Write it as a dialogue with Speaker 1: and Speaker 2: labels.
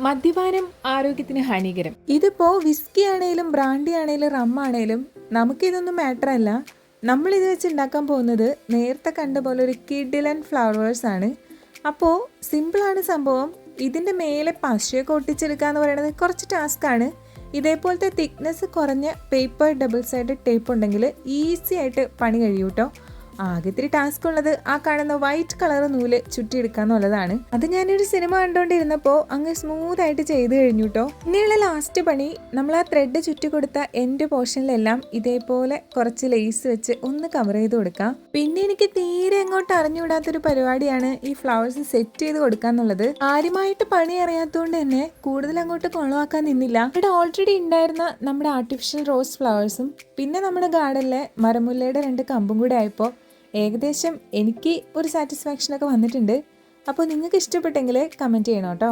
Speaker 1: മദ്യപാനം ആരോഗ്യത്തിന് ഹാനികരം. ഇതിപ്പോ വിസ്കി ആണേലും ബ്രാൻഡി ആണേലും റമ്മാണേലും നമുക്കിതൊന്നും മാറ്റർ അല്ല. നമ്മളിത് വെച്ച് ഉണ്ടാക്കാൻ പോകുന്നത് നേരത്തെ കണ്ട പോലെ ഒരു കിഡിലൻ ഫ്ലവേഴ്സ് ആണ്. അപ്പോൾ സിമ്പിളാണ് സംഭവം. ഇതിൻ്റെ മേലെ പശയൊക്കെ ഒട്ടിച്ചെടുക്കുക എന്ന് പറയുന്നത് കുറച്ച് ടാസ്ക്കാണ്. ഇതേപോലത്തെ തിക്നെസ് കുറഞ്ഞ പേപ്പർ ഡബിൾ സൈഡ് ടേപ്പ് ഉണ്ടെങ്കിൽ ഈസി ആയിട്ട് പണി കഴിയും കേട്ടോ. ആകെ ഇത്തിരി ടാസ്ക് ഉള്ളത് ആ കാണുന്ന വൈറ്റ് കളർ നൂല് ചുറ്റിയെടുക്കാന്നുള്ളതാണ്. അത് ഞാനൊരു സിനിമ കണ്ടുകൊണ്ടിരുന്നപ്പോൾ അങ്ങ് സ്മൂത്ത് ആയിട്ട് ചെയ്ത് കഴിഞ്ഞു കേട്ടോ. ഇനിയുള്ള ലാസ്റ്റ് പണി നമ്മൾ ആ ത്രെഡ് ചുറ്റി കൊടുത്ത എൻഡ് പോർഷനിലെല്ലാം ഇതേപോലെ കുറച്ച് ലേസ് വെച്ച് ഒന്ന് കവർ ചെയ്ത് കൊടുക്കാം. പിന്നെ എനിക്ക് തീരെ അങ്ങോട്ട് അറിഞ്ഞുകൂടാത്തൊരു പരിപാടിയാണ് ഈ ഫ്ലവേഴ്സ് സെറ്റ് ചെയ്ത് കൊടുക്കാന്നുള്ളത്. ആരുമായിട്ട് പണി അറിയാത്തതുകൊണ്ട് തന്നെ കൂടുതൽ അങ്ങോട്ട് കുളമാക്കാൻ നിന്നില്ല. ഇവിടെ ഓൾറെഡി ഉണ്ടായിരുന്ന നമ്മുടെ ആർട്ടിഫിഷ്യൽ റോസ് ഫ്ലവേഴ്സും പിന്നെ നമ്മുടെ ഗാർഡനിലെ മരമുല്ലയുടെ 2 കമ്പും കൂടെ ആയപ്പോൾ ഏകദേശം എനിക്ക് ഒരു സാറ്റിസ്ഫാക്ഷനൊക്കെ വന്നിട്ടുണ്ട്. അപ്പോൾ നിങ്ങൾക്ക് ഇഷ്ടപ്പെട്ടെങ്കിൽ കമൻറ്റ് ചെയ്യണം കേട്ടോ.